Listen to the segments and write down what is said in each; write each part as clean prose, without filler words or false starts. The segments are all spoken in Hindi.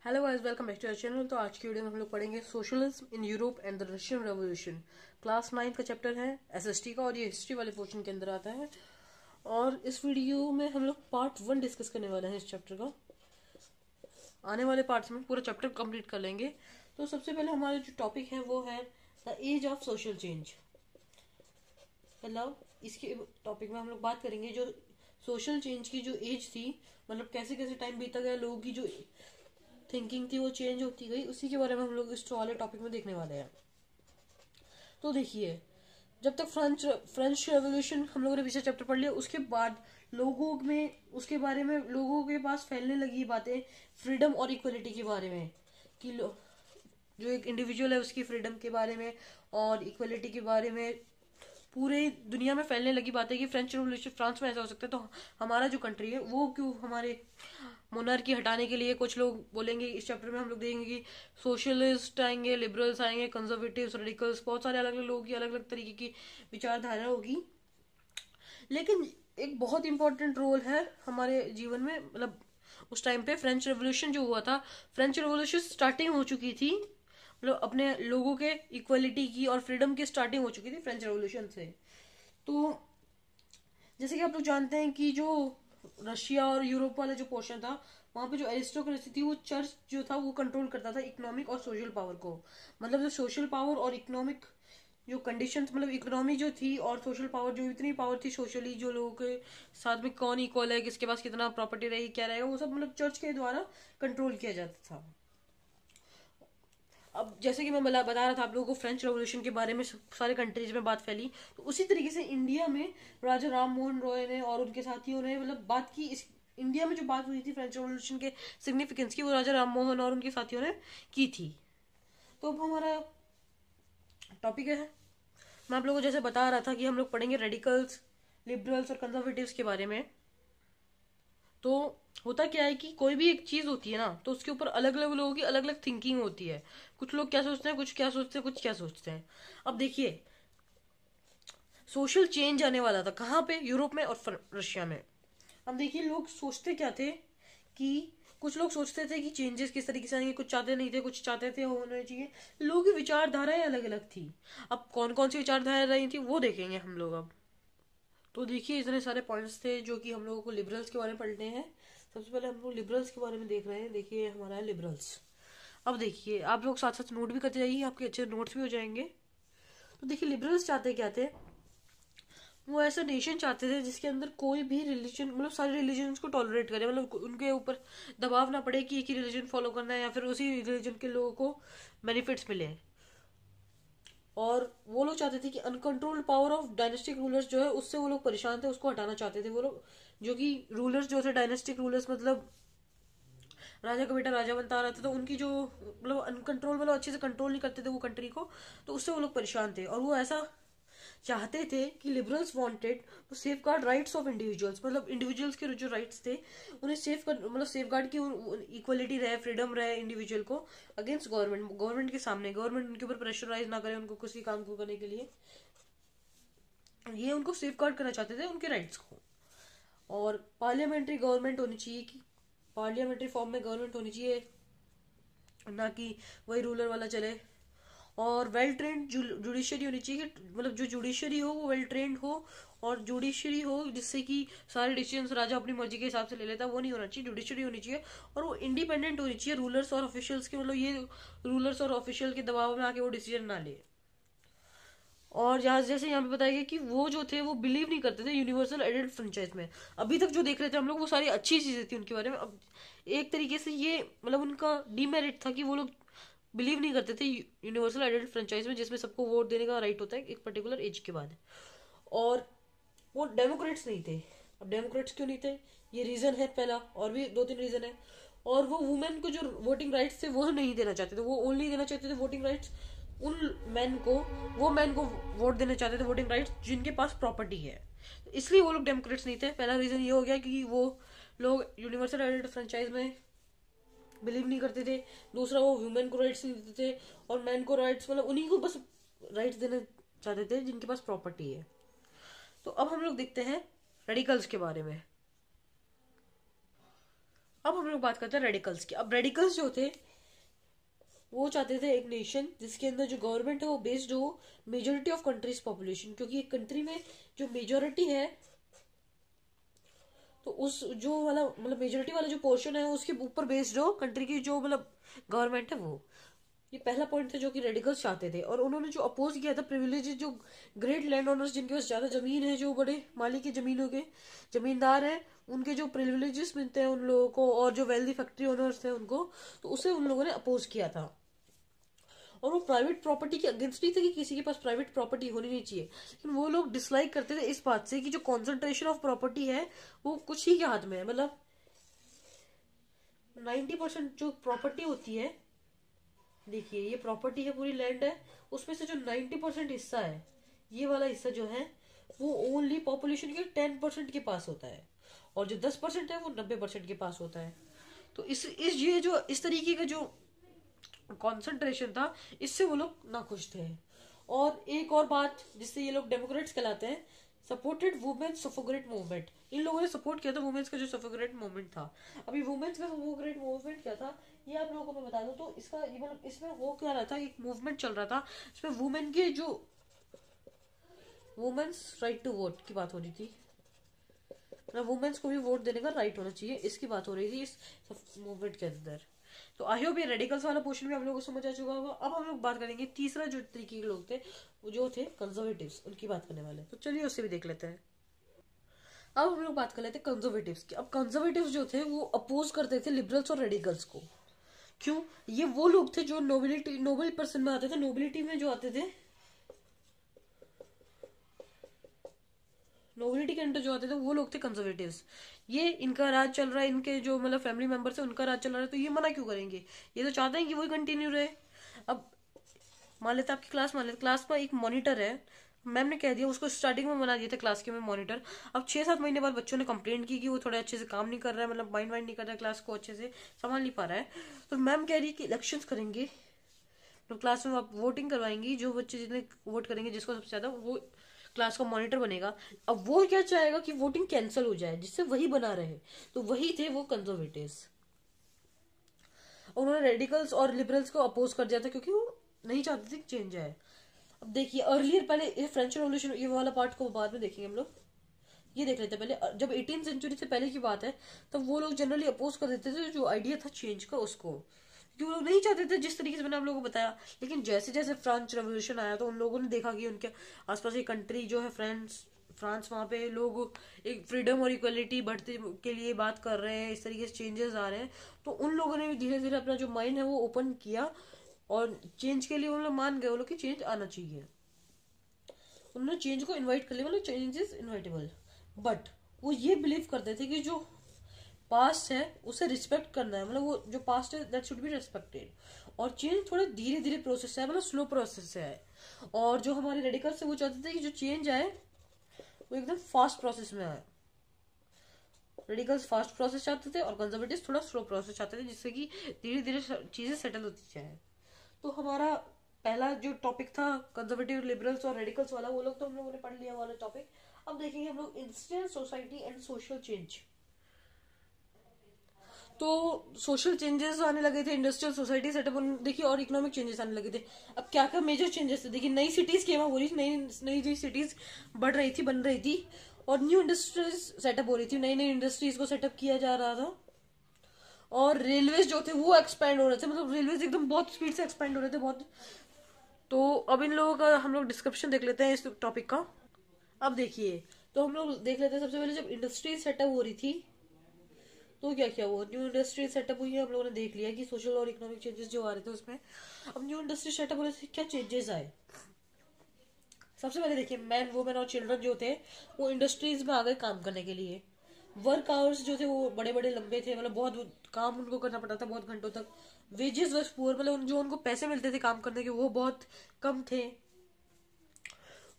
Hello guys, welcome back to our channel. तो आज की वीडियो में हम लोग पढ़ेंगे socialism in Europe and the Russian revolution. Class 9 का चैप्टर है एसएसटी का, और ये हिस्ट्री वाले पोर्शन के अंदर आता है। और इस वीडियो में हम लोग पार्ट 1 डिस्कस करने वाले हैं इस चैप्टर का। आने वाले पार्ट्स में पूरा चैप्टर कंप्लीट कर लेंगे। तो सबसे पहले हमारा जो टॉपिक है वो है the age of social change. मतलब इसके टॉपिक में हम लोग बात करेंगे जो सोशल चेंज की जो एज थी, मतलब कैसे कैसे टाइम बीता गया, लोगों की जो थिंकिंग थी वो चेंज होती गई, उसी के बारे में हम लोग इस वाले टॉपिक में देखने वाले हैं। तो देखिए, जब तक फ्रेंच रेवोल्यूशन हम लोगों ने पिछले चैप्टर पढ़ लिया, उसके बाद लोगों में उसके बारे में लोगों के पास फैलने लगी बातें फ्रीडम और इक्वलिटी के बारे में, कि जो एक इंडिविजुअल है उसकी फ्रीडम के बारे में और इक्वलिटी के बारे में पूरे दुनिया में फैलने लगी बातें कि फ्रेंच रेवोल्यूशन फ्रांस में ऐसा हो सकता है, तो हमारा जो कंट्री है वो क्यों हमारे मोनार्की हटाने के लिए कुछ लोग बोलेंगे। इस चैप्टर में हम लोग देखेंगे कि सोशलिस्ट आएंगे, लिबरल्स आएंगे, कंजर्वेटिव्स, रेडिकल्स, बहुत सारे अलग अलग लोगों की अलग अलग तरीके की विचारधारा होगी। लेकिन एक बहुत इंपॉर्टेंट रोल है हमारे जीवन में, मतलब उस टाइम पे फ्रेंच रेवोल्यूशन जो हुआ था, फ्रेंच रेवोल्यूशन स्टार्टिंग हो चुकी थी, मतलब अपने लोगों के इक्वलिटी की और फ्रीडम की स्टार्टिंग हो चुकी थी फ्रेंच रेवोल्यूशन से। तो जैसे कि आप लोग जानते हैं कि जो रशिया और यूरोप वाला जो पोर्शन था, वहां पे जो एरिस्टोक्रेसी थी, वो चर्च जो था वो कंट्रोल करता था इकोनॉमिक और सोशल पावर को। मतलब जो सोशल पावर और इकोनॉमिक जो कंडीशंस, मतलब इकोनॉमी जो थी और सोशल पावर, जो इतनी पावर थी सोशली, जो लोगों के साथ में कौन इक्वल है, किसके पास कितना प्रॉपर्टी रहेगी, क्या रहेगा, वो सब मतलब चर्च के द्वारा कंट्रोल किया जाता था। अब जैसे कि मैं बता रहा था आप लोगों को फ्रेंच रेवोल्यूशन के बारे में, सारे कंट्रीज में बात फैली, तो उसी तरीके से इंडिया में राजा राम मोहन रॉय ने और उनके साथियों ने मतलब बात की। इस इंडिया में जो बात हुई थी फ्रेंच रेवोल्यूशन के सिग्निफिकेंस की, वो राजा राम मोहन और उनके साथियों ने की थी। तो अब हमारा टॉपिक है, मैं आप लोगों को जैसे बता रहा था कि हम लोग पढ़ेंगे रेडिकल्स, लिबरल्स और कंजर्वेटिव्स के बारे में। तो होता क्या है कि कोई भी एक चीज होती है ना, तो उसके ऊपर अलग अलग लोगों की अलग अलग थिंकिंग होती है। कुछ लोग क्या सोचते हैं, कुछ क्या सोचते हैं, कुछ क्या सोचते हैं। अब देखिए, सोशल चेंज आने वाला था कहाँ पे, यूरोप में और रशिया में। अब देखिए, लोग सोचते क्या थे कि कुछ लोग सोचते थे कि चेंजेस किस तरीके से आएंगे, कुछ चाहते नहीं थे, कुछ चाहते थे होने चाहिए। लोगों की विचारधाराएं अलग अलग थी। अब कौन कौन सी विचारधाराएं थी वो देखेंगे हम लोग अब। तो देखिए, इतने सारे पॉइंट्स थे जो कि हम लोगों को लिबरल्स के बारे में पढ़ने हैं। सबसे पहले हम लोग लिबरल्स के बारे में देख रहे हैं। देखिए, हमारा है लिबरल्स। अब देखिए, आप लोग साथ साथ नोट भी करते जाइए, आपके अच्छे नोट्स भी हो जाएंगे। तो देखिए, लिबरल्स चाहते क्या थे, वो ऐसा नेशन चाहते थे जिसके अंदर कोई भी रिलीजन, मतलब सारे रिलीजन को टॉलरेट करे, मतलब उनके ऊपर दबाव ना पड़े कि एक ही रिलीजन फॉलो करना है या फिर उसी रिलीजन के लोगों को बेनिफिट्स मिले। और वो लोग चाहते थे कि uncontrolled power of dynastic rulers जो है, उससे वो लोग परेशान थे, उसको हटाना चाहते थे वो लोग। जो कि रूलर्स जो थे डायनेस्टिक रूलर्स, मतलब राजा का बेटा राजा बनता रहता था, तो उनकी जो मतलब अनकंट्रोल, मतलब अच्छे से कंट्रोल नहीं करते थे वो कंट्री को, तो उससे वो लोग परेशान थे। और वो ऐसा चाहते थे कि liberals wanted to safeguard rights of individuals, मतलब इंडिविजुअल्स के जो राइट्स थे उन्हें मतलब सेफ गार्ड की इक्वलिटी रहे, फ्रीडम रहे इंडिविजुअल को अगेंस्ट गवर्नमेंट के सामने, गवर्नमेंट उनके ऊपर प्रेशराइज ना करे उनको किसी काम को करने के लिए। ये उनको सेफ गार्ड करना चाहते थे उनके राइट्स को। और पार्लियामेंट्री गवर्नमेंट होनी चाहिए, कि पार्लियामेंट्री फॉर्म में गवर्नमेंट होनी चाहिए, ना कि वही रूलर वाला चले। और वेल ट्रेंड जुडिशरी होनी चाहिए, मतलब जो जुडिशरी हो वो वेल ट्रेंड हो, और जुडिशरी हो जिससे कि सारे डिसीजंस राजा अपनी मर्जी के हिसाब से ले लेता, वो नहीं होना चाहिए। जुडिशरी होनी चाहिए और वो इंडिपेंडेंट होनी चाहिए रूलर्स और ऑफिशियल्स के, मतलब ये रूलर्स और ऑफिशियल के दबाव में आके वो डिसीजन ना ले। और जहाँ जैसे यहाँ पे बताया गया कि वो जो थे वो बिलीव नहीं करते थे यूनिवर्सल एडेड फ्रेंचाइज में। अभी तक जो देख रहे थे हम लोग वो सारी अच्छी चीजें थी उनके बारे में। अब एक तरीके से ये मतलब उनका डीमेरिट था कि वो लोग बिलीव नहीं करते थे यूनिवर्सल एडेड फ्रेंचाइज में, जिसमें सबको वोट देने का राइट होता है एक पर्टिकुलर एज के बाद। और वो डेमोक्रेट्स नहीं थे। अब डेमोक्रेट्स क्यों नहीं थे, ये रीजन है पहला, और भी 2-3 रीजन है। और वो वुमेन को जो वोटिंग राइट्स थे वो नहीं देना चाहते थे, वो ओनली देना चाहते थे वोटिंग राइट्स उन मैन को, वो मैन को वोट देना चाहते थे वोटिंग राइट्स जिनके पास प्रॉपर्टी है। इसलिए वो लोग डेमोक्रेट्स नहीं थे। पहला रीजन ये हो गया कि वो लोग यूनिवर्सल आइडेंटिटी फ्रेंचाइज में बिलीव नहीं करते थे। दूसरा, वो वुमेन को राइट्स नहीं देते थे, और मैन को राइट्स, मतलब उन्हीं को बस राइट्स देना चाहते थे जिनके पास प्रॉपर्टी है। तो अब हम लोग देखते हैं रेडिकल्स के बारे में। अब हम लोग बात करते हैं रेडिकल्स की। अब रेडिकल्स जो थे वो चाहते थे एक नेशन जिसके अंदर जो गवर्नमेंट है वो बेस्ड हो मेजोरिटी ऑफ कंट्रीज पॉपुलेशन, क्योंकि एक कंट्री में जो मेजोरिटी है तो उस जो वाला मतलब मेजोरिटी वाला जो पोर्शन है उसके ऊपर बेस्ड हो कंट्री की जो मतलब गवर्नमेंट है वो। ये पहला पॉइंट था जो कि रेडिकल्स चाहते थे। और उन्होंने जो अपोज किया था प्रिविलेज, जो ग्रेट लैंड ओनर्स जिनके पास ज्यादा जमीन है, जो बड़े मालिक की जमीनों के जमींदार हैं, उनके जो प्रिविलेजेस मिलते हैं उन लोगों को, और जो वेल्दी फैक्ट्री ओनर्स थे उनको, तो उसे उन लोगों ने अपोज किया था। और वो प्राइवेट प्रॉपर्टी के अगेंस्ट नहीं थे कि किसी के पास प्राइवेट प्रॉपर्टी होनी नहीं चाहिए, लेकिन वो लोग डिसलाइक करते थे इस बात से कि जो कॉन्सेंट्रेशन ऑफ प्रॉपर्टी है वो कुछ ही के हाथ में है। मतलब 90% जो प्रॉपर्टी होती है, देखिए ये प्रॉपर्टी है, पूरी लैंड है, उसमें से जो 90% हिस्सा है, ये वाला हिस्सा जो है वो ओनली पॉपुलेशन के 10% के पास होता है, और जो 10% है वो 90% के पास होता है। तो इस ये जो इस तरीके का जो कॉन्सेंट्रेशन था, इससे वो लोग नाखुश थे। और एक और बात जिससे ये लोग डेमोक्रेट्स कहलाते हैं, सपोर्टेड वुमेन्स सफोग्रेट मूवमेंट। इन लोगों ने सपोर्ट किया था वुमेन्स का जो सफोग्रेट मूवमेंट था। अभी वुमेन्स का सफोग्रेट मूवमेंट क्या था ये आप लोगों को मैं बता दूं, तो इसका ये मतलब इसमें वो क्या रहा था, एक मूवमेंट चल रहा था इसमें वुमेन के जो वुमेन्स राइट टू वोट की बात हो रही थी, मतलब वुमेन्स को भी वोट देने का राइट होना चाहिए, इसकी बात हो रही थी इस मूवमेंट के अंदर। तो आई होप ये रेडिकल्स वाला पोर्शन भी आप लोगों को समझ आ चुका होगा। अब हम लोग बात करेंगे तीसरा जो तरीके के लोग थे वो जो थे कंजर्वेटिव्स, उनकी बात करने वाले। तो चलिए उससे भी देख लेते हैं। अब हम लोग बात कर लेते हैं कंजर्वेटिव्स की। अब कंजर्वेटिव्स जो थे वो अपोज करते थे लिबरल्स और रेडिकल्स को। क्यों? ये वो लोग थे जो नोबिलिटी नोबल पर्सन में आते थे, नोबिलिटी में जो आते थे, नोबिलिटी के अंडर जो आते थे वो लोग थे कंजर्वेटिव्स। ये इनका राज चल रहा है, इनके जो मतलब फैमिली मेंबर्स है उनका राज चल रहा है, तो ये मना क्यों करेंगे? ये तो चाहते हैं कि वही कंटिन्यू रहे। अब मान लेते आपकी क्लास, मान लेते क्लास में एक मॉनिटर है, मैम ने कह दिया उसको स्टार्टिंग में बना दिया था क्लास के में मॉनिटर। अब 6-7 महीने बाद बच्चों ने कंप्लेंट की कि वो थोड़े अच्छे से काम नहीं कर रहा है, मतलब माइंड वाइंड नहीं कर रहा है, क्लास को अच्छे से संभाल नहीं पा रहा है। तो मैम कह रही है कि इलेक्शंस करेंगे, तो क्लास में आप वोटिंग करवाएंगी, जो बच्चे जितने वोट करेंगे जिसको सबसे ज्यादा, वो क्लास का मॉनिटर बनेगा। अब वो क्या चाहेगा कि वोटिंग कैंसिल हो जाए जिससे वही बना रहे, तो वही थे वो कंजर्वेटिव्स। उन्होंने रेडिकल्स और लिबरल्स को अपोज कर दिया था क्योंकि वो नहीं चाहते थे चेंज आए। अब देखिए अर्लियर, पहले फ्रेंच रेवोल्यूशन ये वाला पार्ट को बाद में देखेंगे हम लोग, ये देख लेते हैं पहले। जब 18वीं सेंचुरी से पहले की बात है तब वो लोग जनरली अपोज कर देते थे जो आइडिया था चेंज का उसको, क्योंकि वो लोग नहीं चाहते थे जिस तरीके से मैंने आप लोगों को बताया। लेकिन जैसे जैसे फ्रेंच रेवोल्यूशन आया तो उन लोगों ने देखा कि उनके आसपास की कंट्री जो है फ्रांस, वहाँ पे लोग एक फ्रीडम और इक्वलिटी बढ़ते के लिए बात कर रहे हैं, इस तरीके से चेंजेस आ रहे हैं। तो उन लोगों ने भी धीरे धीरे अपना जो माइंड है वो ओपन किया, और चेंज के लिए उन लोग मान गए वो लोग कि चेंज आना चाहिए। उन्होंने चेंज को इनवाइट कर लिया, मतलब चेंज इज इनवाइटेबल। बट वो ये बिलीव करते थे कि जो पास्ट है उसे रिस्पेक्ट करना है, मतलब वो जो पास्ट है दैट शुड बी रिस्पेक्टेड। और चेंज थोड़ा धीरे धीरे प्रोसेस है, मतलब स्लो प्रोसेस है। और जो हमारे रेडिकल्स है वो चाहते थे कि जो चेंज आए वो एकदम फास्ट प्रोसेस में आए। रेडिकल्स फास्ट प्रोसेस चाहते थे और कंजर्वेटिव्स थोड़ा स्लो प्रोसेस चाहते थे, जिससे कि धीरे धीरे चीजें सेटल होती जाए। तो हमारा पहला जो टॉपिक था कंजर्वेटिव, लिबरल्स और रेडिकल्स वाला, वो लोग तो हम लोगों ने पढ़ लिया वाला टॉपिक। अब देखेंगे हम लोग industrial society and social change. तो सोशल चेंजेस आने लगे थे, इंडस्ट्रियल सोसाइटी सेटअप देखिए, और इकोनॉमिक चेंजेस आने लगे थे। अब क्या क्या मेजर चेंजेस थे देखिए, नई सिटीज केम हो रही थी, नई नई सिटीज बढ़ रही थी, बन रही थी, और न्यू इंडस्ट्रीज सेटअप हो रही थी, नई नई इंडस्ट्रीज को सेटअप किया जा रहा था। और रेलवेज जो थे वो एक्सपैंड हो रहे थे, मतलब रेलवेज एकदम बहुत स्पीड से एक्सपैंड हो रहे थे बहुत। तो अब इन लोगों का हम लोग डिस्क्रिप्शन देख लेते हैं इस टॉपिक का। अब देखिए, तो हम लोग देख लेते हैं सबसे पहले जब इंडस्ट्री सेटअप हो रही थी तो क्या क्या हुआ। न्यू इंडस्ट्री सेटअप हुई है, हम लोगों ने देख लिया कि सोशल और इकोनॉमिक चेंजेस जो आ रहे थे उसमें। अब न्यू इंडस्ट्री सेटअप होने से क्या चेंजेस आए, सबसे पहले देखिए मैन वुमेन और चिल्ड्रन जो थे वो इंडस्ट्रीज में आ गए काम करने के लिए। वर्क आवर्स जो थे वो बड़े बड़े लंबे थे, मतलब बहुत काम उनको करना पड़ता था बहुत घंटों तक। वेजेस वॉज पुअर, मतलब जो उनको पैसे मिलते थे काम करने के वो बहुत कम थे।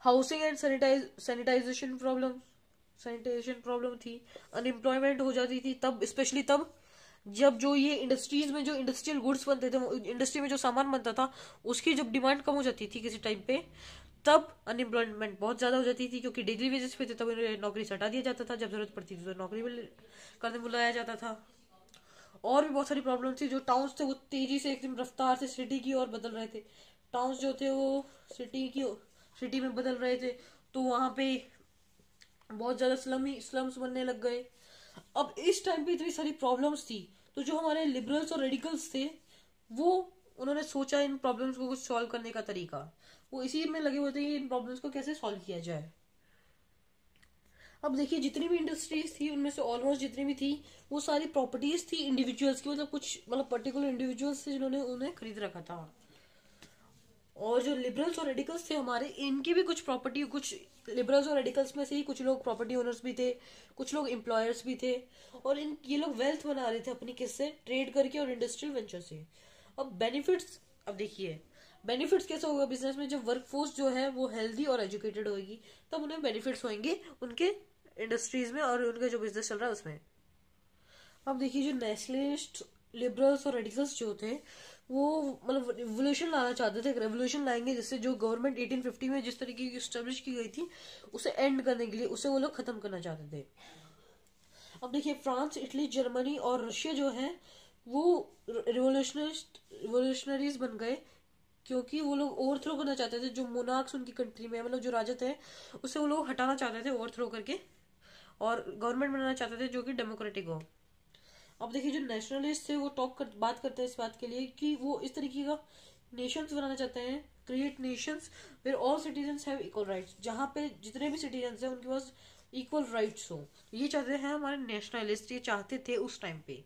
हाउसिंग एंड सैनिटाइजेशन प्रॉब्लम थी। अनएम्प्लॉयमेंट हो जाती थी तब, स्पेशली तब जब जो ये इंडस्ट्रीज में जो इंडस्ट्रियल गुड्स बनते थे, इंडस्ट्री में जो सामान बनता था उसकी जब डिमांड कम हो जाती थी किसी टाइम पे, तब अनएम्प्लॉयमेंट बहुत ज्यादा हो जाती थी, क्योंकि डेली वेजेस पे थे, तब इन्हें नौकरी से हटा दिया जाता था, जब जरूरत पड़ती थी तो नौकरी करने बुलाया जाता था। और भी बहुत सारी प्रॉब्लम थी। जो टाउन्स थे वो तेजी से एकदम रफ्तार से सिटी की ओर बदल रहे थे। टाउन्स जो थे वो सिटी में बदल रहे थे, तो वहां पे बहुत ज्यादा स्लम्स बनने लग गए। अब इस टाइम पे इतनी सारी प्रॉब्लम्स थी, तो जो हमारे लिबरल्स और रेडिकल्स थे वो उन्होंने सोचा इन प्रॉब्लम्स को कुछ सॉल्व करने का तरीका। वो इसी में लगे हुए थे कि इन प्रॉब्लम्स को कैसे सॉल्व किया जाए। अब देखिए जितनी भी इंडस्ट्रीज थी उनमें से ऑलमोस्ट जितनी भी थी वो सारी प्रॉपर्टीज थी इंडिविजुअल्स की, मतलब कुछ पर्टिकुलर इंडिविजुअल्स थे जिन्होंने उन्हें खरीद रखा था। और जो लिबरल्स और रेडिकल्स थे हमारे, इनकी भी कुछ प्रॉपर्टी, कुछ लिबरल्स और रेडिकल्स में से ही कुछ लोग प्रॉपर्टी ओनर्स भी थे, कुछ लोग एम्प्लॉयर्स भी थे। और ये लोग वेल्थ बना रहे थे अपनी किससे, ट्रेड करके और इंडस्ट्रियल वेंचर से। अब बेनिफिट्स, अब देखिए बेनिफिट्स कैसे होगा बिजनेस में, जब वर्कफोर्स जो है वो हेल्दी और एजुकेटेड होगी तब उन्हें बेनिफिट्स होंगे उनके इंडस्ट्रीज में और उनका जो बिजनेस चल रहा है उसमें। अब देखिए जो नेशनलिस्ट, लिबरल्स और रेडिकल्स जो थे वो रिवोल्यूशन लाना चाहते थे, रेवोल्यूशन लाएंगे जिससे जो गवर्नमेंट 1850 में जिस तरीके की स्टेब्लिश की गई थी उसे एंड करने के लिए, उसे वो लोग खत्म करना चाहते थे। अब देखिए फ्रांस, इटली, जर्मनी और रशिया जो है वो रिवोल्यूशनरीज बन गए, क्योंकि वो लोग ओवरथ्रो करना चाहते थे जो मोनार्क्स उनकी कंट्री में, जो राजा थे उसे वो लोग हटाना चाहते थे ओवरथ्रो करके, और गवर्नमेंट बनाना चाहते थे जो कि डेमोक्रेटिक हो। अब देखिए जो नेशनलिस्ट थे वो बात करते हैं इस बात के लिए कि वो इस तरीके का नेशंस बनाना चाहते हैं, create nations where all citizens have equal rights, जहाँ पे जितने भी सिटीजन्स हैं उनके पास इक्वल राइट्स हो। ये चाहते हैं हमारे नेशनलिस्ट, ये चाहते थे उस टाइम पे।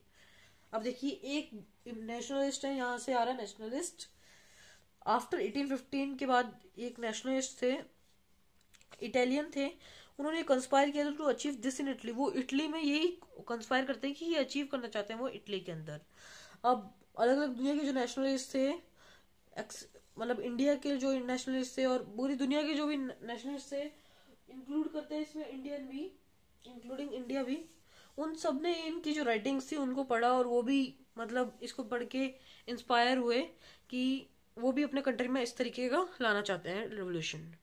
अब देखिए एक नेशनलिस्ट है, यहाँ से आ रहा है नेशनलिस्ट। आफ्टर 1815 के बाद एक नेशनलिस्ट थे, इटालियन थे, उन्होंने कंस्पायर किया to achieve this in Italy. वो इटली में यही कंस्पायर करते हैं कि ये अचीव करना चाहते हैं वो इटली के अंदर। अब अलग अलग दुनिया के जो नेशनलिस्ट थे, इंडिया के जो नेशनलिस्ट थे और पूरी दुनिया के जो भी नेशनलिस्ट थे, इंक्लूड करते हैं इसमें इंडियन भी, इंक्लूडिंग इंडिया भी, उन सब ने इनकी जो राइटिंग्स थी उनको पढ़ा और वो भी इसको पढ़ के इंस्पायर हुए कि वो भी अपने कंट्री में इस तरीके का लाना चाहते हैं रेवोल्यूशन।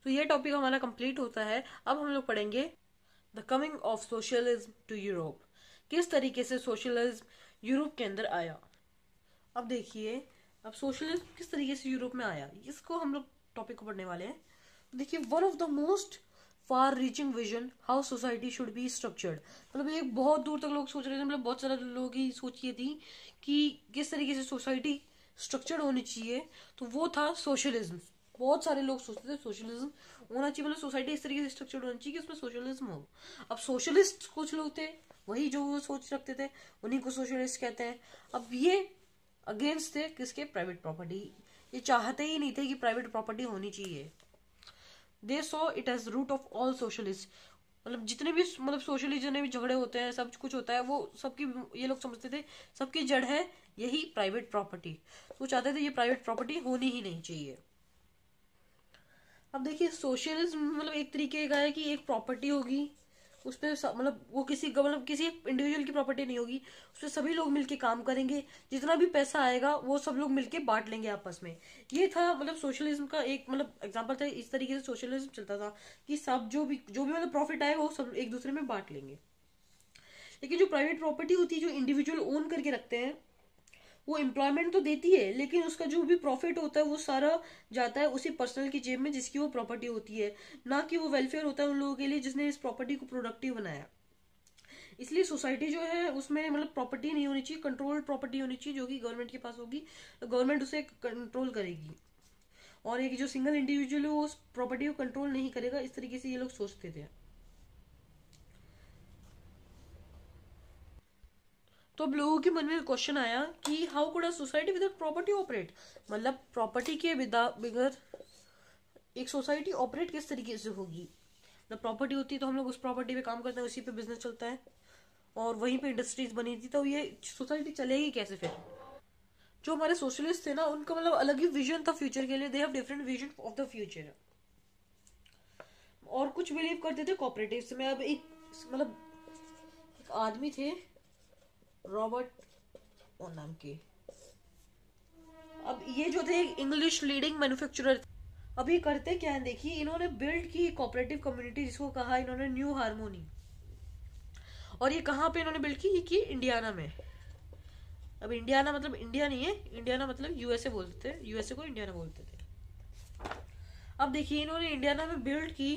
तो ये टॉपिक हमारा कंप्लीट होता है। अब हम लोग पढ़ेंगे the coming of socialism to Europe, किस तरीके से सोशलिज्म यूरोप के अंदर आया। अब देखिए अब सोशलिज्म किस तरीके से यूरोप में आया, इसको हम लोग टॉपिक को पढ़ने वाले हैं। तो देखिए one of the most far reaching vision how society should be structured, एक बहुत दूर तक लोग सोच रहे थे, बहुत सारे लोगों की सोच ये थी कि किस तरीके से सोसाइटी स्ट्रक्चर्ड होनी चाहिए, तो वो था सोशलिज्म। बहुत सारे लोग सोचते थे सोशलिज्म होना चाहिए, सोसाइटी इस तरीके से स्ट्रक्चर्ड होनी चाहिए कि उसमें सोशलिज्म हो। अब सोशलिस्ट कुछ लोग थे, वही जो वो सोच रखते थे उन्हीं को सोशलिस्ट कहते हैं। अब ये अगेंस्ट थे किसके, प्राइवेट प्रॉपर्टी। ये चाहते ही नहीं थे कि प्राइवेट प्रॉपर्टी होनी चाहिए। They saw it as root of all socialists, जितने भी सोशलिस्ट जितने भी झगड़े होते हैं, सब कुछ होता है, वो सबकी ये लोग समझते थे सबकी जड़ है यही प्राइवेट प्रॉपर्टी। वो चाहते थे ये प्राइवेट प्रॉपर्टी होनी ही नहीं चाहिए। अब देखिए सोशलिज्म एक तरीके का है कि एक प्रॉपर्टी होगी उस पर वो किसी इंडिविजुअल की प्रॉपर्टी नहीं होगी, उस पर सभी लोग मिलके काम करेंगे, जितना भी पैसा आएगा वो सब लोग मिलके बांट लेंगे आपस में। ये था सोशलिज्म का एक एग्जांपल था। इस तरीके से सोशलिज्म चलता था कि सब जो भी प्रॉफिट आएगा वो सब एक दूसरे में बांट लेंगे। लेकिन जो प्राइवेट प्रॉपर्टी होती है, जो इंडिविजुअल ओन करके रखते हैं, वो एम्प्लॉयमेंट तो देती है लेकिन उसका जो भी प्रॉफिट होता है वो सारा जाता है उसी पर्सनल की जेब में जिसकी वो प्रॉपर्टी होती है, ना कि वो वेलफेयर होता है उन लोगों के लिए जिसने इस प्रॉपर्टी को प्रोडक्टिव बनाया। इसलिए सोसाइटी जो है उसमें प्रॉपर्टी नहीं होनी चाहिए, कंट्रोल्ड प्रॉपर्टी होनी चाहिए जो कि गवर्नमेंट के पास होगी, तो गवर्नमेंट उसे कंट्रोल करेगी। और एक जो सिंगल इंडिविजुअल है वो उस प्रॉपर्टी को कंट्रोल नहीं करेगा, इस तरीके से ये लोग सोचते थे। तो अब लोगों के मन में क्वेश्चन आया कि how could a society without property operate, property के बगैर एक सोसाइटी ऑपरेट किस तरीके से होगी। प्रॉपर्टी होती है तो हम लोग उस प्रॉपर्टी पे काम करते हैं, उसी पे बिजनेस चलता है, और वहीं पे इंडस्ट्रीज बनी थी, तो ये सोसाइटी चलेगी कैसे फिर। जो हमारे सोशलिस्ट थे ना उनका अलग ही विजन था फ्यूचर के लिए, they have different vision of the future. और कुछ बिलीव करते थे कोऑपरेटिव्स में। अब एक आदमी थे रॉबर्ट और नाम के, अब ये जो थे इंग्लिश लीडिंग मैन्युफैक्चरर। अब ये करते क्या है, देखिए इन्होंने बिल्ड की कोऑपरेटिव कम्युनिटी जिसको कहा इन्होंने न्यू हार्मोनी। और ये कहाँ पे इन्होंने बिल्ड की? ये की इंडियाना में। अब इंडियाना मतलब इंडिया नहीं है, इंडियाना मतलब यूएसए बोलते थे, यूएसए को इंडियाना बोलते थे। अब देखिए इन्होंने इंडियाना में बिल्ड की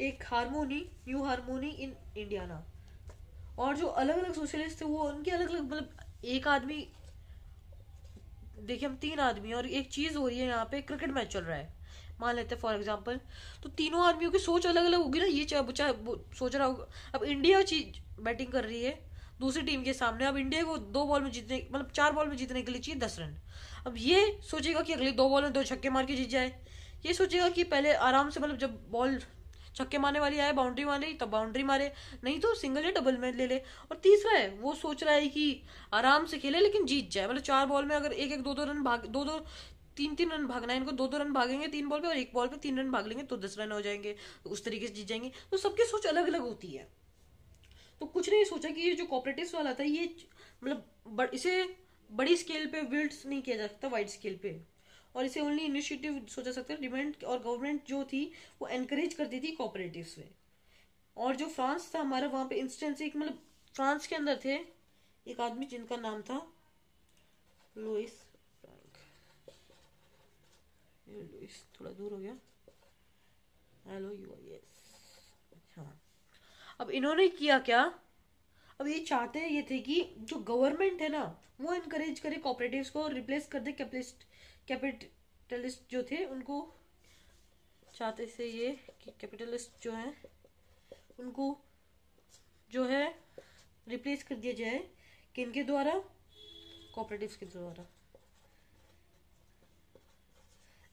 एक harmony, new harmony in Indiana. और जो अलग अलग सोशलिस्ट थे वो उनके अलग अलग, मतलब एक आदमी, देखिए हम 3 आदमी और एक चीज हो रही है यहाँ पे, क्रिकेट मैच चल रहा है मान लेते हैं फॉर एग्जांपल, तो तीनों आदमियों की सोच अलग अलग होगी ना। ये चाहे सोच रहा होगा, अब इंडिया चीज बैटिंग कर रही है दूसरी टीम के सामने, अब इंडिया को 2 बॉल में जीतने, मतलब 4 बॉल में जीतने के लिए चाहिए 10 रन। अब ये सोचेगा कि अगली 2 बॉल में 2 छक्के मार के जीत जाए, ये सोचेगा कि पहले आराम से, मतलब जब बॉल छक्के मारने वाली आए, बाउंड्री मारे तब बाउंड्री मारे, नहीं तो सिंगल या डबल में ले ले। और तीसरा है वो सोच रहा है कि आराम से खेले लेकिन जीत जाए, मतलब 4 बॉल में अगर एक एक 2-2 रन भाग, 2-2 3-3 रन भागना है इनको, 2-2 रन भागेंगे 3 बॉल पे और 1 बॉल पे 3 रन भाग लेंगे तो 10 रन हो जाएंगे, तो उस तरीके से जीत जाएंगे। तो सबकी सोच अलग अलग होती है। तो कुछ नहीं सोचा कि ये जो कॉपरेटिव्स वाला था ये मतलब इसे बड़ी स्केल पे बिल्ड नहीं किया जा सकता, वाइड स्केल पे, और इसे ओनली इनिशिएटिव सोचा सकता है। डिपेंड और गवर्नमेंट जो थी वो एनकरेज करती थी कॉपरेटिव्स में। और जो फ्रांस था हमारा, वहां पे इंस्टेंस एक, मतलब फ्रांस के अंदर थे एक आदमी जिनका नाम था लुइस फ्रैंक। लुइस थोड़ा दूर हो गया, हेलो यू, यस हाँ। अब इन्होंने किया क्या, अब ये चाहते हैं ये थे कि जो गवर्नमेंट है ना वो इनकरेज करे कॉपरेटिव्स को और रिप्लेस कर दे कैपिटलिस्ट जो थे उनको। चाहते थे ये कि कैपिटलिस्ट जो है उनको जो है रिप्लेस कर दिया जाए किनके द्वारा, कॉपरेटिव्स के द्वारा।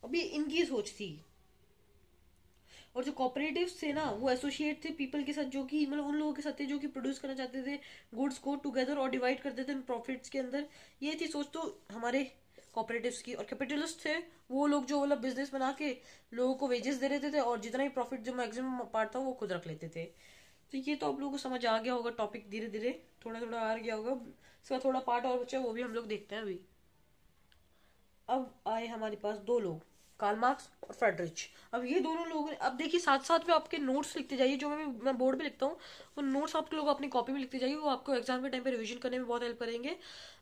अभी इनकी सोच थी। और जो कॉपरेटिव्स थे ना वो एसोसिएट थे पीपल के साथ, जो कि मतलब उन लोगों के साथ थे जो कि प्रोड्यूस करना चाहते थे गुड्स को टुगेदर और डिवाइड करते थे प्रॉफिट्स के अंदर। ये थी सोच तो हमारे कॉपरेटिव्स की। और कैपिटलिस्ट थे वो लोग जो मतलब बिजनेस बना के लोगों को वेजेस दे देते थे और जितना ही प्रॉफिट जो मैक्सिमम पार्ट था वो खुद रख लेते थे। तो ये तो आप लोगों को समझ आ गया होगा, टॉपिक धीरे धीरे थोड़ा थोड़ा आ गया होगा। इसका थोड़ा पार्ट और बचा वो भी हम लोग देखते हैं अभी। अब आए हमारे पास 2 लोग, कार्ल मार्क्स और फ्रेडरिच। अब ये दोनों लोग, अब देखिए साथ साथ में आपके नोट्स लिखते जाइए, जो मैं बोर्ड पे लिखता हूँ वो नोट्स आप लोग अपनी कॉपी में लिखते जाइए, वो आपको एग्जाम के टाइम पे रिवीजन करने में बहुत हेल्प करेंगे।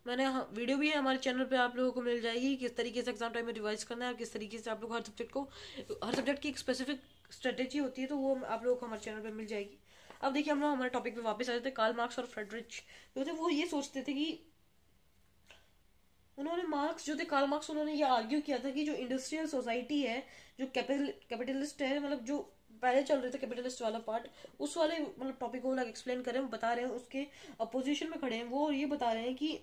मैंने वीडियो भी है हमारे चैनल पे, आप लोगों को मिल जाएगी किस तरीके से एग्जाम टाइम में रिवाइज करना है, किस तरीके से आप लोग हर सब्जेक्ट की एक स्पेसिफिक स्ट्रेटेजी होती है, तो वो आप लोगों को हमारे चैनल पर मिल जाएगी। अब देखिए हम लोग हमारे टॉपिक पे वापस आ जाते हैं। कार्ल मार्क्स और फ्रेडरिच जो थे वो ये सोचते थे कि उन्होंने मार्क्स जो थे, कार्ल मार्क्स, उन्होंने ये आर्ग्यू किया था कि जो इंडस्ट्रियल सोसाइटी है, जो कैपिटलिस्ट है, मतलब जो पहले चल रहे थे कैपिटलिस्ट वाला पार्ट, उस वाले मतलब टॉपिक को लाइक एक्सप्लेन कर रहे हैं, बता रहे हैं, उसके अपोजिशन में खड़े हैं वो, ये बता रहे हैं कि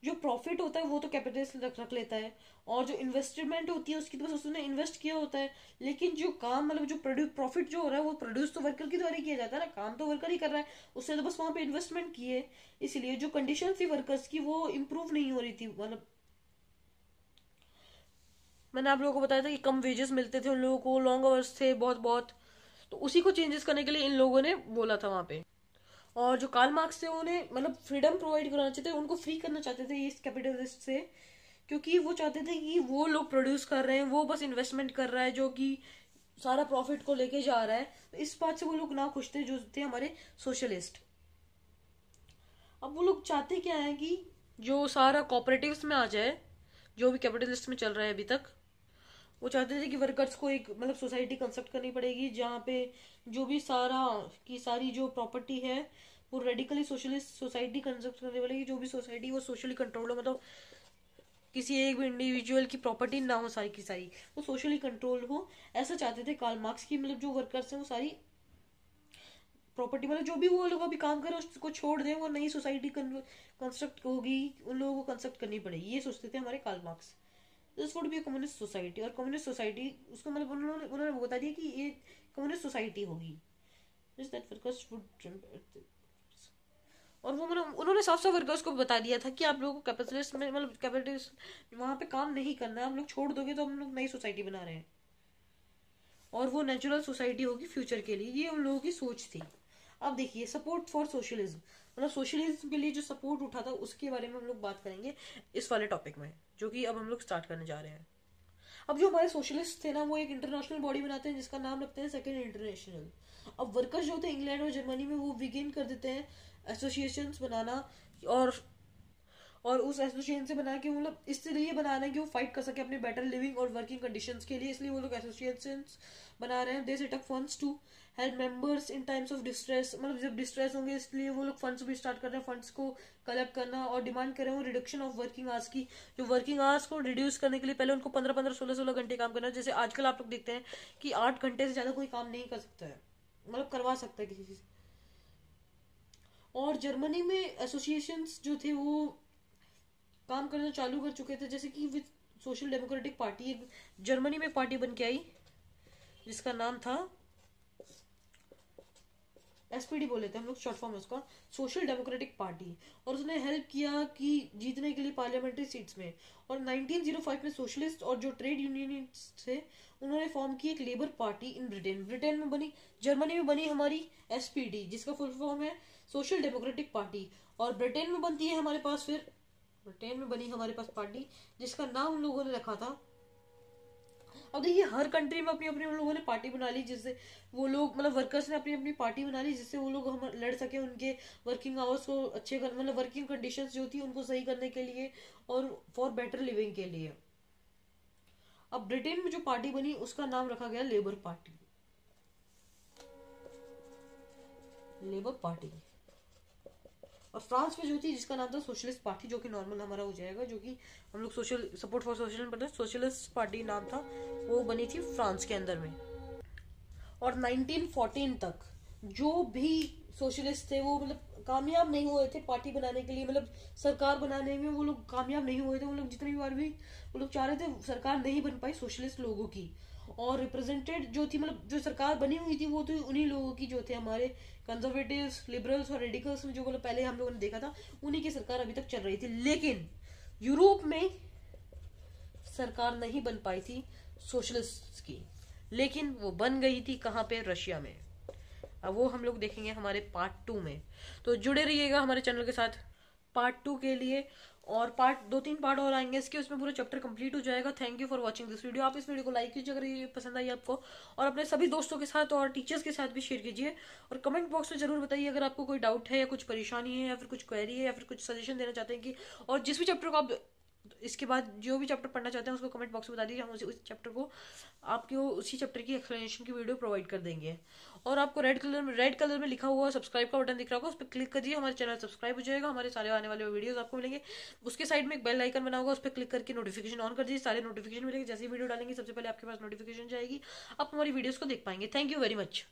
जो प्रॉफिट होता है वो तो कैपिटलिस्ट रख लेता है, और जो इन्वेस्टमेंट होती है उसकी तो बस उसने इन्वेस्ट किया होता है, लेकिन जो काम मतलब जो प्रॉफिट जो हो रहा है वो प्रोड्यूस तो वर्कर के द्वारा किया जाता है ना, काम तो वर्कर ही कर रहा है, उसने तो बस वहां पे इन्वेस्टमेंट की है। इसलिए जो कंडीशन थी वर्कर्स की वो इम्प्रूव नहीं हो रही थी। मतलब मैंने आप लोगों को बताया था कि कम वेजेस मिलते थे उन लोगों को, लॉन्ग आवर्स थे बहुत बहुत, तो उसी को चेंजेस करने के लिए इन लोगों ने बोला था वहां पे। और जो कार्ल मार्क्स थे उन्हें मतलब फ्रीडम प्रोवाइड कराना चाहते थे, उनको फ्री करना चाहते थे इस कैपिटलिस्ट से, क्योंकि वो चाहते थे कि वो लोग प्रोड्यूस कर रहे हैं, वो बस इन्वेस्टमेंट कर रहा है जो कि सारा प्रॉफिट को लेके जा रहा है, तो इस बात से वो लोग ना खुश थे जो थे हमारे सोशलिस्ट। अब वो लोग चाहते क्या है कि जो सारा कॉपरेटिव्स में आ जाए, जो भी कैपिटलिस्ट में चल रहा है अभी तक, वो चाहते थे कि वर्कर्स को एक मतलब सोसाइटी कंस्ट्रक्ट करनी पड़ेगी जहाँ पे जो भी सारा की सारी जो प्रॉपर्टी है वो रेडिकली सोशलिस्ट सोसाइटी कंस्ट्रक्ट करने पड़ेगी, जो भी सोसाइटी वो सोशली कंट्रोल्ड हो, मतलब किसी एक भी इंडिविजुअल की प्रॉपर्टी ना हो, सारी की सारी वो सोशली कंट्रोल्ड हो। ऐसा चाहते थे कार्ल मार्क्स की, मतलब जो वर्कर्स हैं वो सारी प्रॉपर्टी, मतलब जो भी वो लोग अभी काम कर रहे हैं उसको छोड़ दें, वो नई सोसाइटी कंस्ट्रक्ट होगी, उन लोगों को कंस्ट्रक्ट करनी पड़ेगी, ये सोचते थे हमारे Karl Marx. This would be a communist society, और कम्युनिस्ट सोसाइटी उसको मतलब उन्होंने बता दिया कि ये कम्युनिस्ट सोसाइटी होगी। और वो मतलब उन्होंने साफ साफ वर्कर्स को बता दिया था कि आप लोगों को कैपिटलिस्ट में मतलब कैपिटलिस्ट वहां पे काम नहीं करना है, आप लोग छोड़ दोगे तो हम लोग नई सोसाइटी बना रहे हैं और वो नेचुरल सोसाइटी होगी फ्यूचर के लिए, ये उन लोगों की सोच थी। अब देखिए सपोर्ट फॉर सोशलिज्म, मतलब सोशलिज्म के लिए जो सपोर्ट उठा था उसके बारे में हम लोग बात करेंगे इस वाले टॉपिक में, जो कि अब हम लोग स्टार्ट करने जा रहे हैं। अब जो हमारे सोशलिस्ट थे ना, वो एक इंटरनेशनल बॉडी बनाते हैं जिसका नाम रखते हैं सेकेंड इंटरनेशनल। अब वर्कर्स जो थे इंग्लैंड और जर्मनी में, वो बिगिन कर देते हैं एसोसिएशंस बनाना, और उस एसोसिएशन से बना के मतलब इसलिए बना रहे हैं कि वो फाइट कर सके अपने बेटर लिविंग और वर्किंग कंडीशंस के लिए, इसलिए वो लोग एसोसिएशंस बना रहे हैं। They set up funds to help members in times of distress, मतलब जब डिस्ट्रेस होंगे इसलिए वो लोग फंड्स भी स्टार्ट कर रहे हैं, फंड्स को कलेक्ट करना, और डिमांड कर रहे हैं रिडक्शन ऑफ वर्किंग आवर्स की। जो वर्किंग आवर्स को रिड्यूस करने के लिए पहले उनको 15-15, 16-16 घंटे काम करना है। जैसे आजकल आप लोग देखते हैं कि 8 घंटे से ज्यादा कोई काम नहीं कर सकता है, मतलब करवा सकता है किसी से। और जर्मनी में एसोसिएशंस जो थे वो काम करना चालू कर चुके थे, जैसे कि विद सोशल डेमोक्रेटिक पार्टी, एक जर्मनी में पार्टी बन के आई जिसका नाम था एसपीडी बोले थे हम लोग, शॉर्ट फॉर्म है उसका, सोशल डेमोक्रेटिक पार्टी। और उसने हेल्प किया कि जीतने के लिए पार्लियामेंट्री सीट्स में। और 1905 में सोशलिस्ट और जो ट्रेड यूनियनिस्ट थे उन्होंने फॉर्म की एक labour party in Britain. Britain में बनी, जर्मनी में बनी हमारी एसपीडी जिसका फुल फॉर्म है सोशल डेमोक्रेटिक पार्टी। और ब्रिटेन में बनती है हमारे पास, फिर ब्रिटेन में बनी हमारे पास पार्टी जिसका नाम उन लोगों ने रखा था। अब देखिए हर कंट्री में अपनी अपनी उन लोगों ने पार्टी बना ली, जिससे वो लोग मतलब वर्कर्स ने अपनी अपनी पार्टी बना ली, जिससे वो लोग हम लड़ सके उनके वर्किंग आवर्स को अच्छे कर, मतलब वर्किंग कंडीशंस जो थी उनको सही करने के लिए और फॉर बेटर लिविंग के लिए। अब ब्रिटेन में जो पार्टी बनी उसका नाम रखा गया लेबर पार्टी, लेबर पार्टी। और फ्रांस में जो थी जिसका नाम था सोशलिस्ट पार्टी, जो कि नॉर्मल हमारा हो जाएगा, जो कि हम लोग social support for social socialist party नाम था, वो बनी थी फ्रांस के अंदर में। और 1914 तक जो भी सोशलिस्ट थे वो मतलब कामयाब नहीं हुए थे पार्टी बनाने के लिए, मतलब सरकार बनाने में वो लोग कामयाब नहीं हुए थे। वो लोग जितनी बार भी वो लोग चाह रहे थे सरकार नहीं बन पाई सोशलिस्ट लोगों की। और रिप्रेजेंटेड जो थी, मतलब जो सरकार बनी हुई थी वो तो उन्हीं लोगों की जो थे हमारे कंजर्वेटिव्स, लिबरल्स और रेडिकल्स में, जो मतलब पहले हम लोगों ने देखा था उन्हीं की सरकार अभी तक चल रही थी। लेकिन यूरोप में सरकार नहीं बन पाई थी सोशलिस्ट की, लेकिन वो बन गई थी कहाँ पे, रशिया में। अब वो हम लोग देखेंगे हमारे पार्ट 2 में, तो जुड़े रहिएगा हमारे चैनल के साथ पार्ट 2 के लिए। और पार्ट 2-3 पार्ट और आएंगे इसके, उसमें पूरा चैप्टर कंप्लीट हो जाएगा। Thank you for watching this video. आप इस वीडियो को लाइक कीजिए अगर ये पसंद आई आपको, और अपने सभी दोस्तों के साथ और टीचर्स के साथ भी शेयर कीजिए। और कमेंट बॉक्स में जरूर बताइए अगर आपको कोई डाउट है या कुछ परेशानी है या फिर कुछ क्वेरी है या फिर कुछ सजेशन देना चाहते हैं कि, और जिस भी चैप्टर को आप इसके बाद जो भी चैप्टर पढ़ना चाहते हैं उसको कमेंट बॉक्स में बता दीजिए, हम उस चैप्टर को आपको उसी चैप्टर की एक्सप्लेनेशन की वीडियो प्रोवाइड कर देंगे। और आपको रेड कलर में लिखा हुआ सब्सक्राइब का बटन दिख रहा होगा, उस पर क्लिक करिए, हमारे चैनल सब्सक्राइब हो जाएगा, हमारे सारे आने वाले वीडियोस आपको मिलेंगे। उसके साइड में एक बेल आइकन बना होगा, उस पर क्लिक करके नोटिफिकेशन ऑन कर दीजिए, सारे नोटिफिकेशन मिलेंगे। जैसे वीडियो डालेंगे सबसे पहले आपके पास नोटिफिकेशन जाएगी, आप हमारी वीडियोस को देख पाएंगे। Thank you very much.